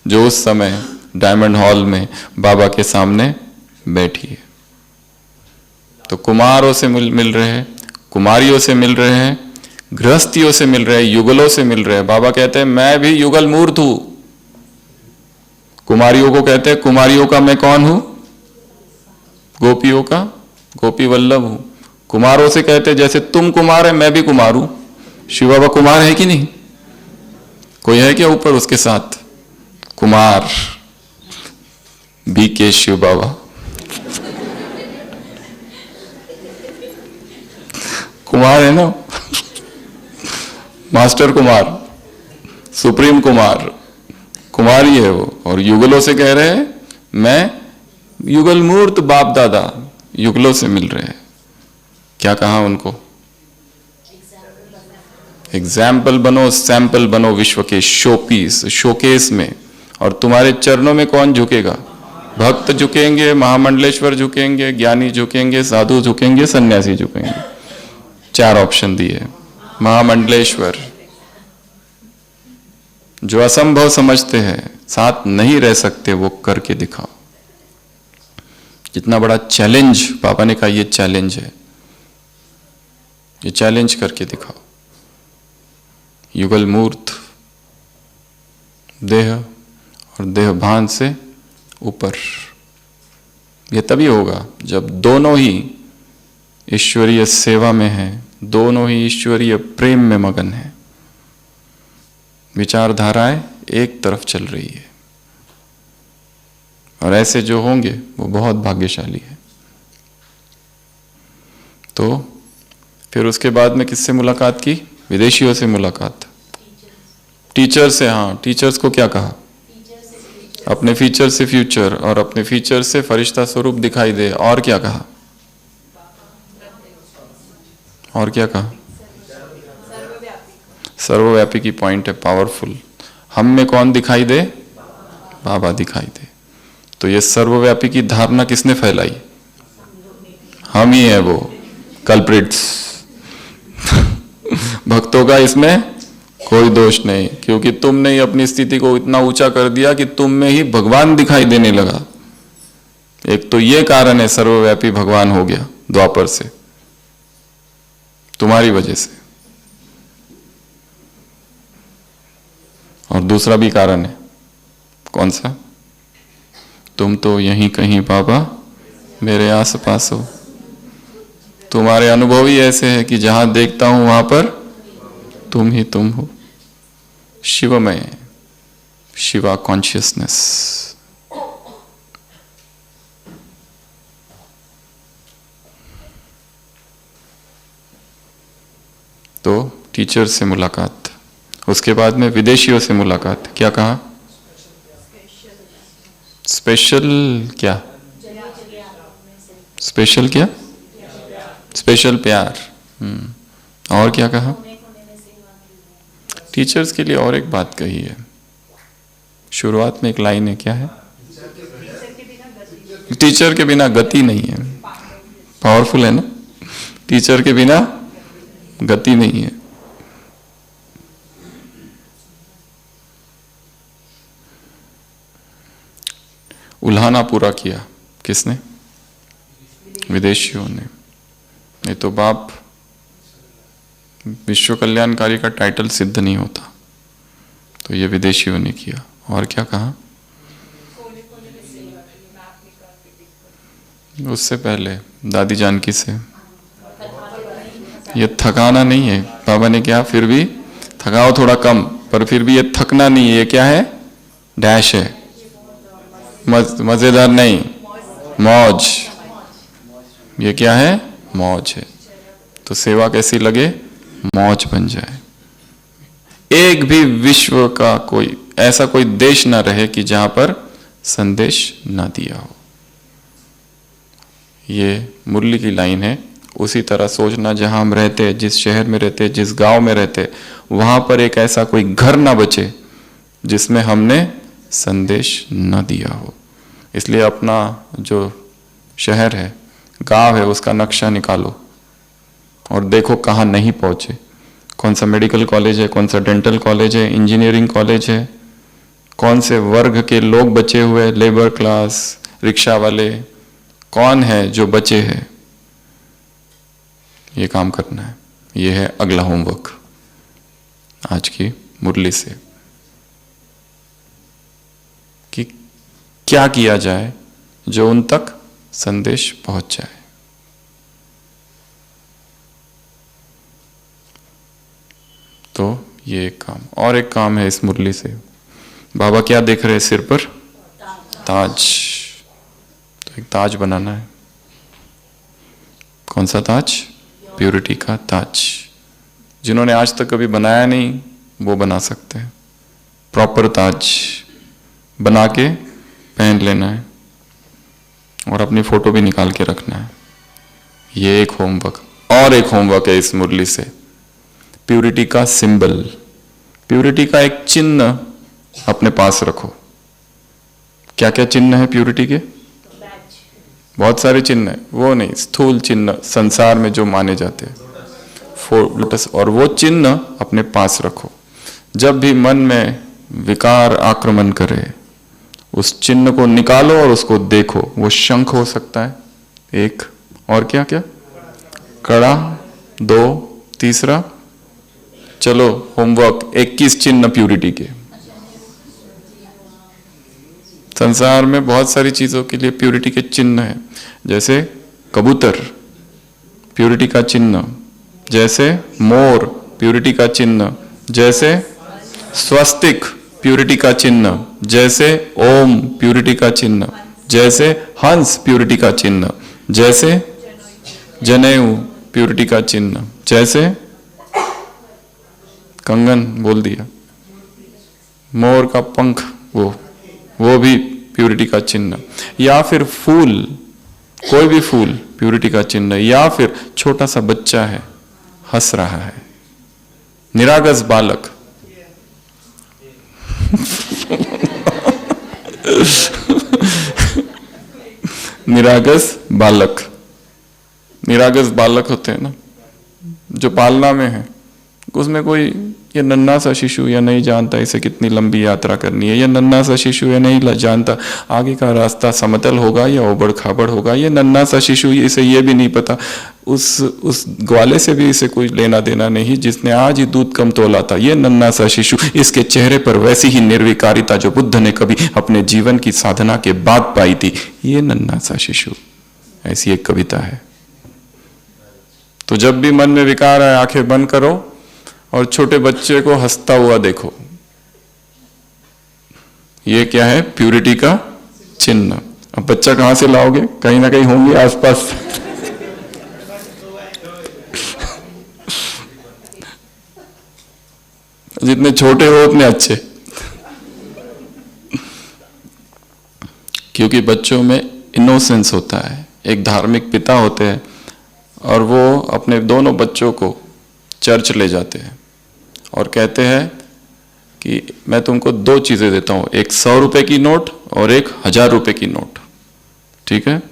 जो उस समय डायमंड हॉल में बाबा के सामने बैठी है। तो कुमारों से मिल रहे हैं, कुमारियों से मिल रहे हैं, गृहस्थियों से मिल रहे हैं, युगलों से मिल रहे हैं। बाबा कहते हैं मैं भी युगल मूर्त हूं। कुमारियों को कहते हैं कुमारियों का मैं कौन हूं? गोपियों का गोपी वल्लभ हूं। कुमारों से कहते हैं जैसे तुम कुमार है मैं भी कुमार हूं। शिव बाबा कुमार है कि नहीं? कोई है क्या ऊपर उसके साथ? कुमार BK शिव बाबा। है ना मास्टर कुमार, सुप्रीम कुमार, कुमार ही है वो। और युगलों से कह रहे हैं मैं युगल मूर्त बाप दादा, युगलों से मिल रहे हैं। क्या कहा उनको? एग्जाम्पल बनो, सैंपल बनो विश्व के, शोपीस, शोकेस में। और तुम्हारे चरणों में कौन झुकेगा? भक्त झुकेंगे, महामंडलेश्वर झुकेंगे, ज्ञानी झुकेंगे, साधु झुकेंगे, सन्यासी झुकेंगे। 4 ऑप्शन दिए। महामंडलेश्वर जो असंभव समझते हैं, साथ नहीं रह सकते, वो करके दिखाओ। कितना बड़ा चैलेंज पापा ने कहा, ये चैलेंज है, ये चैलेंज करके दिखाओ। युगल मूर्त, देह और देह भान से ऊपर। ये तभी होगा जब दोनों ही ईश्वरीय सेवा में हैं, दोनों ही ईश्वरीय प्रेम में मगन है। विचारधाराएं एक तरफ चल रही है। और ऐसे जो होंगे वो बहुत भाग्यशाली है। तो फिर उसके बाद में किससे मुलाकात की? विदेशियों से मुलाकात, टीचर से। हाँ, टीचर्स को क्या कहा? अपने फीचर से फ्यूचर, और अपने फीचर से फरिश्ता स्वरूप दिखाई दे। और क्या कहा? और क्या कहा? सर्वव्यापी की पॉइंट है, पावरफुल। हम में कौन दिखाई दे? बाबा दिखाई दे। तो ये सर्वव्यापी की धारणा किसने फैलाई? हम ही है वो कल्प्रिट्स। भक्तों का इसमें कोई दोष नहीं, क्योंकि तुमने ही अपनी स्थिति को इतना ऊंचा कर दिया कि तुम में ही भगवान दिखाई देने लगा। एक तो ये कारण है सर्वव्यापी भगवान हो गया द्वापर से, तुम्हारी वजह से। और दूसरा भी कारण है, कौन सा? तुम तो यहीं कहीं बाबा मेरे आस पास हो। तुम्हारे अनुभव ही ऐसे है कि जहां देखता हूं वहां पर तुम ही तुम हो। शिवमय, शिवा कॉन्शियसनेस। तो टीचर से मुलाकात, उसके बाद में विदेशियों से मुलाकात। क्या कहा? स्पेशल क्या? स्पेशल क्या? स्पेशल प्यार। और क्या कहा? टीचर्स के लिए और एक बात कही है, शुरुआत में एक लाइन है, क्या है? टीचर के बिना गति नहीं है। पावरफुल है ना? टीचर के बिना गति नहीं है। उल्हाना पूरा किया किसने? विदेशियों ने। नहीं तो बाप विश्व कल्याणकारी का टाइटल सिद्ध नहीं होता। तो ये विदेशियों ने किया। और क्या कहा? उससे पहले दादी जानकी से। ये थकाना नहीं है, बाबा ने क्या, फिर भी थकाओ थोड़ा कम, पर फिर भी ये थकना नहीं है। ये क्या है? डैश है, मजेदार नहीं, मौज। ये क्या है? मौज है। तो सेवा कैसी लगे? मौज बन जाए। एक भी विश्व का कोई ऐसा कोई देश ना रहे कि जहां पर संदेश ना दिया हो। ये मुरली की लाइन है। उसी तरह सोचना, जहां हम रहते, जिस शहर में रहते, जिस गांव में रहते, वहां पर एक ऐसा कोई घर ना बचे जिसमें हमने संदेश न दिया हो। इसलिए अपना जो शहर है, गांव है, उसका नक्शा निकालो और देखो कहाँ नहीं पहुंचे। कौन सा मेडिकल कॉलेज है, कौन सा डेंटल कॉलेज है, इंजीनियरिंग कॉलेज है, कौन से वर्ग के लोग बचे हुए, लेबर क्लास, रिक्शा वाले, कौन है जो बचे हैं। ये काम करना है। ये है अगला होमवर्क आज की मुरली से, कि क्या किया जाए जो उन तक संदेश पहुंच जाए। तो ये एक काम, और एक काम है इस मुरली से। बाबा क्या देख रहे हैं सिर पर? ताज। तो एक ताज बनाना है। कौन सा ताज? प्योरिटी का ताज। जिन्होंने आज तक कभी बनाया नहीं वो बना सकते हैं। प्रॉपर ताज बना के पहन लेना है और अपनी फोटो भी निकाल के रखना है। ये एक होमवर्क। और एक होमवर्क है इस मुरली से, प्यूरिटी का सिंबल, प्यूरिटी का एक चिन्ह अपने पास रखो। क्या क्या चिन्ह है प्यूरिटी के? बहुत सारे चिन्ह है, वो नहीं, स्थूल चिन्ह संसार में जो माने जाते हैं, लोटस, और वो चिन्ह अपने पास रखो। जब भी मन में विकार आक्रमण करे उस चिन्ह को निकालो और उसको देखो। वो शंख हो सकता है एक, और क्या क्या, कड़ा, दो, तीसरा, चलो होमवर्क 21 चिन्ह प्यूरिटी के। संसार में बहुत सारी चीजों के लिए प्यूरिटी के चिन्ह हैं, जैसे कबूतर प्यूरिटी का चिन्ह, जैसे मोर प्यूरिटी का चिन्ह, जैसे स्वस्तिक प्यूरिटी का चिन्ह, जैसे ओम प्यूरिटी का चिन्ह, जैसे हंस प्यूरिटी का चिन्ह, जैसे जनेऊ प्यूरिटी का चिन्ह, जैसे कंगन बोल दिया, मोर का पंख वो भी प्यूरिटी का चिन्ह, या फिर फूल, कोई भी फूल प्यूरिटी का चिन्ह, या फिर छोटा सा बच्चा है हंस रहा है, निरागस बालक निरागस बालक, निरागस बालक होते हैं ना जो पालना में है, उसमें कोई ये नन्हा सा शिशु या नहीं जानता इसे कितनी लंबी यात्रा करनी है, ये नन्हा सा शिशु या नहीं जानता आगे का रास्ता समतल होगा या उबड़ खाबड़ होगा, ये नन्हा सा शिशु इसे ये भी नहीं पता, उस ग्वाले से भी इसे कोई लेना देना नहीं जिसने आज ही दूध कम तोला था, ये नन्हा सा शिशु, इसके चेहरे पर वैसी ही निर्विकारिता जो बुद्ध ने कभी अपने जीवन की साधना के बाद पाई थी, ये नन्हा सा शिशु। ऐसी एक कविता है। तो जब भी मन में विकार आए आंखें बंद करो और छोटे बच्चे को हंसता हुआ देखो। ये क्या है? प्यूरिटी का चिन्ह। अब बच्चा कहां से लाओगे? कहीं ना कहीं होंगे आसपास। जितने छोटे हो उतने अच्छे, क्योंकि बच्चों में इनोसेंस होता है। एक धार्मिक पिता होते हैं और वो अपने दोनों बच्चों को चर्च ले जाते हैं और कहते हैं कि मैं तुमको 2 चीजें देता हूं, एक 100 रुपए की नोट और एक 1000 रुपए की नोट, ठीक है?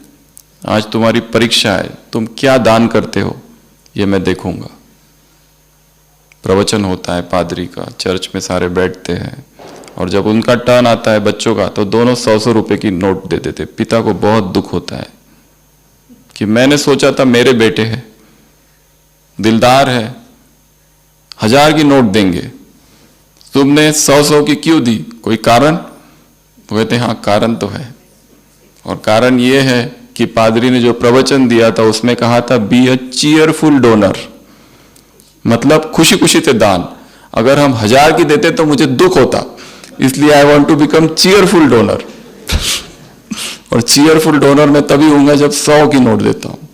आज तुम्हारी परीक्षा है, तुम क्या दान करते हो ये मैं देखूंगा। प्रवचन होता है पादरी का, चर्च में सारे बैठते हैं और जब उनका टर्न आता है बच्चों का तो दोनों 100 रुपए की नोट दे देते। पिता को बहुत दुख होता है कि मैंने सोचा था मेरे बेटे हैं, दिलदार है, 1000 की नोट देंगे, तुमने 100 की क्यों दी? कोई कारण? वो कहते हाँ कारण तो है, और कारण ये है कि पादरी ने जो प्रवचन दिया था उसमें कहा था बी अ चीयरफुल डोनर, मतलब खुशी खुशी से दान। अगर हम 1000 की देते तो मुझे दुख होता, इसलिए I want to become cheerful donor. और चीयरफुल डोनर मैं तभी हूंगा जब 100 की नोट देता हूं।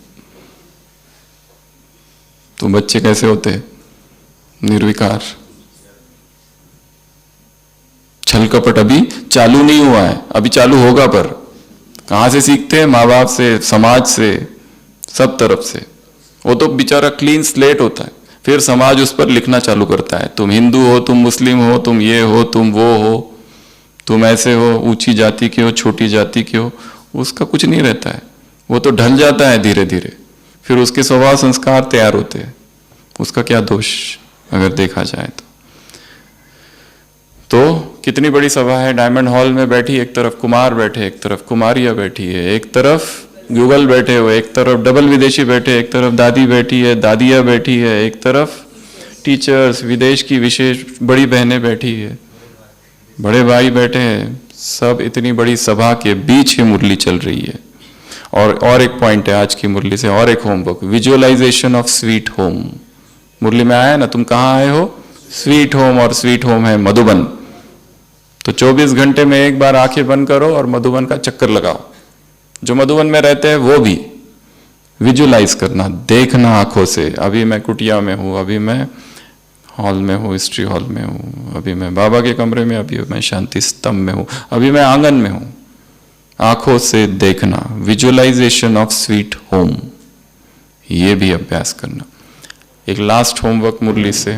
तो बच्चे कैसे होते हैं? निर्विकार। छल कपट अभी चालू नहीं हुआ है, अभी चालू होगा, पर कहां से सीखते हैं? माँ बाप से, समाज से, सब तरफ से। वो तो बेचारा क्लीन स्लेट होता है, फिर समाज उस पर लिखना चालू करता है, तुम हिंदू हो, तुम मुस्लिम हो, तुम ये हो, तुम वो हो, तुम ऐसे हो, ऊंची जाति के हो, छोटी जाति के हो। उसका कुछ नहीं रहता है, वो तो ढल जाता है धीरे धीरे, फिर उसके स्वभाव संस्कार तैयार होते हैं। उसका क्या दोष अगर देखा जाए तो कितनी बड़ी सभा है, डायमंड हॉल में बैठी, एक तरफ कुमार बैठे, एक तरफ कुमारियां बैठी है, एक तरफ गूगल बैठे हुए, एक तरफ डबल विदेशी बैठे, एक तरफ दादी बैठी है, दादियां बैठी है, एक तरफ टीचर्स, विदेश की विशेष बड़ी बहनें बैठी है, बड़े भाई बैठे हैं, सब इतनी बड़ी सभा के बीच ही मुरली चल रही है। और एक पॉइंट है आज की मुरली से, और एक homework, visualisation of sweet home. मुरली में आया ना, तुम कहाँ आए हो? स्वीट होम, और स्वीट होम है मधुबन। तो 24 घंटे में एक बार आंखें बंद करो और मधुबन का चक्कर लगाओ। जो मधुबन में रहते हैं वो भी विजुअलाइज करना, देखना आंखों से। अभी मैं कुटिया में हूँ, अभी मैं हॉल में हूँ, हिस्ट्री हॉल में हूँ, अभी मैं बाबा के कमरे में, अभी मैं शांति स्तंभ में हूँ, अभी मैं आंगन में हूँ। आंखों से देखना, विजुअलाइजेशन ऑफ स्वीट होम, ये भी अभ्यास करना। एक लास्ट होमवर्क मुरली से,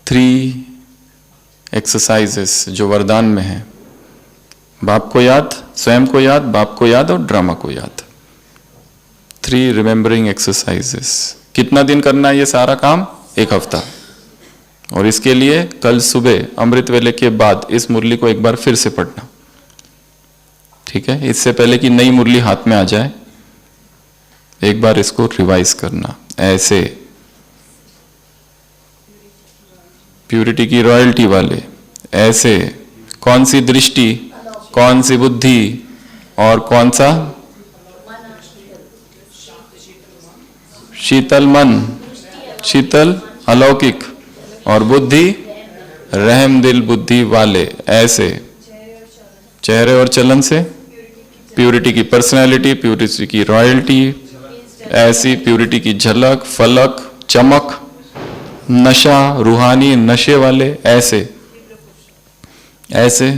3 एक्सरसाइजेस जो वरदान में है। बाप को याद, स्वयं को याद, बाप को याद और ड्रामा को याद। 3 रिमेंबरिंग एक्सरसाइजेस। कितना दिन करना है ये सारा काम? 1 हफ्ता। और इसके लिए कल सुबह अमृत वेले के बाद इस मुरली को एक बार फिर से पढ़ना, ठीक है? इससे पहले कि नई मुरली हाथ में आ जाए, एक बार इसको रिवाइज करना। ऐसे प्यूरिटी की रॉयल्टी वाले, ऐसे कौन सी दृष्टि, कौन सी बुद्धि और कौन सा शीतल मन, शीतल अलौकिक, और बुद्धि रहम दिल बुद्धि वाले। ऐसे चेहरे और चलन से प्यूरिटी की पर्सनैलिटी, प्यूरिटी की रॉयल्टी, ऐसी प्यूरिटी की झलक, फलक, चमक, नशा, रूहानी नशे वाले। ऐसे ऐसे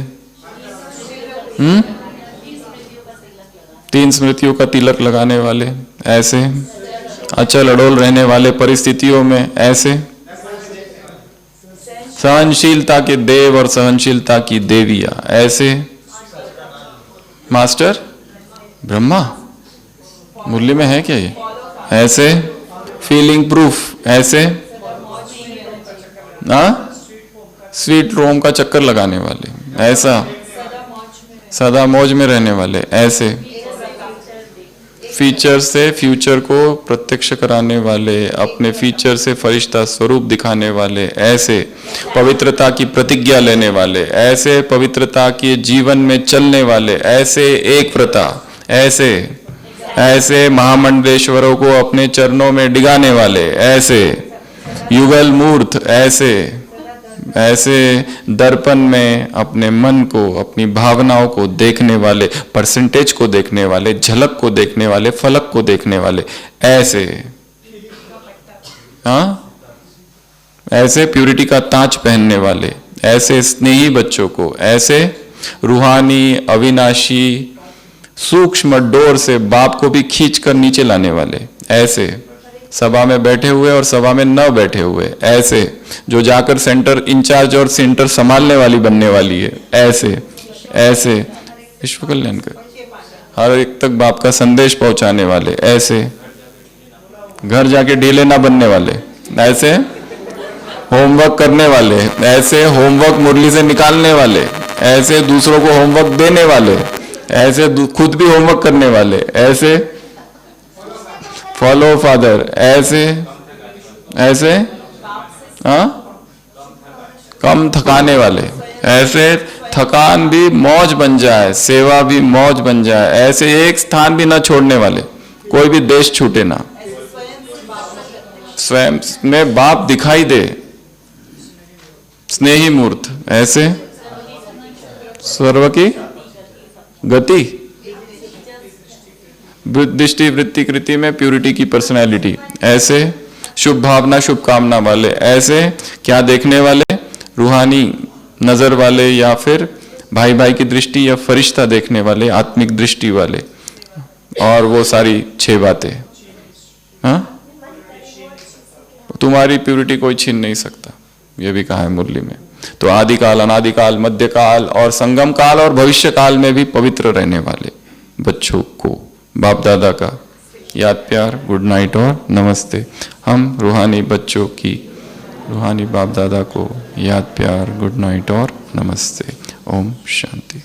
3 स्मृतियों का तिलक लगाने वाले। ऐसे अचल अडोल रहने वाले परिस्थितियों में। ऐसे सहनशीलता के देव और सहनशीलता की देवियां। ऐसे मास्टर ब्रह्मा मुरली में है क्या ये? ऐसे फीलिंग प्रूफ। ऐसे स्वीट रोम का चक्कर लगाने वाले। ऐसा सदा मौज में रहने वाले। ऐसे फीचर से फ्यूचर को प्रत्यक्ष कराने वाले, अपने फीचर से फरिश्ता स्वरूप दिखाने वाले। ऐसे पवित्रता की प्रतिज्ञा लेने वाले। ऐसे पवित्रता के जीवन में चलने वाले। ऐसे एक व्रता। ऐसे ऐसे महामंडलेश्वरों को अपने चरणों में डिगाने वाले। ऐसे युगल मूर्त। ऐसे ऐसे दर्पण में अपने मन को, अपनी भावनाओं को देखने वाले, परसेंटेज को देखने वाले, झलक को देखने वाले, फलक को देखने वाले। ऐसे ऐसे प्यूरिटी का ताज पहनने वाले। ऐसे स्नेही बच्चों को, ऐसे रूहानी अविनाशी सूक्ष्म डोर से बाप को भी खींचकर नीचे लाने वाले। ऐसे सभा में बैठे हुए और सभा में न बैठे हुए। ऐसे जो जाकर सेंटर इंचार्ज और सेंटर संभालने वाली बनने वाली है। ऐसे ऐसे विश्व कल्याण कर हर एक तक बाप का संदेश पहुंचाने वाले। ऐसे घर जाके ढीले ना बनने वाले। ऐसे होमवर्क करने वाले। ऐसे होमवर्क मुरली से निकालने वाले। ऐसे दूसरों को होमवर्क देने वाले। ऐसे खुद भी होमवर्क करने वाले। ऐसे फॉलो फादर। ऐसे ऐसे कम थकाने वाले। ऐसे थकान भी मौज बन जाए, सेवा भी मौज बन जाए। ऐसे एक स्थान भी ना छोड़ने वाले, कोई भी देश छूटे ना, स्वयं में बाप दिखाई दे, स्नेही मूर्त। ऐसे सर्व की गति, दृष्टि वृत्ति कृति में प्यूरिटी की पर्सनैलिटी। ऐसे शुभ भावना शुभ कामना वाले। ऐसे क्या देखने वाले? रूहानी नजर वाले, या फिर भाई भाई की दृष्टि, या फरिश्ता देखने वाले, आत्मिक दृष्टि वाले। और वो सारी 6 बातें। तुम्हारी प्यूरिटी कोई छीन नहीं सकता, ये भी कहा है मुरली में। तो आदिकाल, अनादिकाल, मध्यकाल और संगम काल और भविष्य काल में भी पवित्र रहने वाले बच्चों को बाप दादा का याद प्यार, गुड नाइट और नमस्ते। हम रूहानी बच्चों की, रूहानी बाप दादा को याद प्यार, गुड नाइट और नमस्ते। ओम शांति।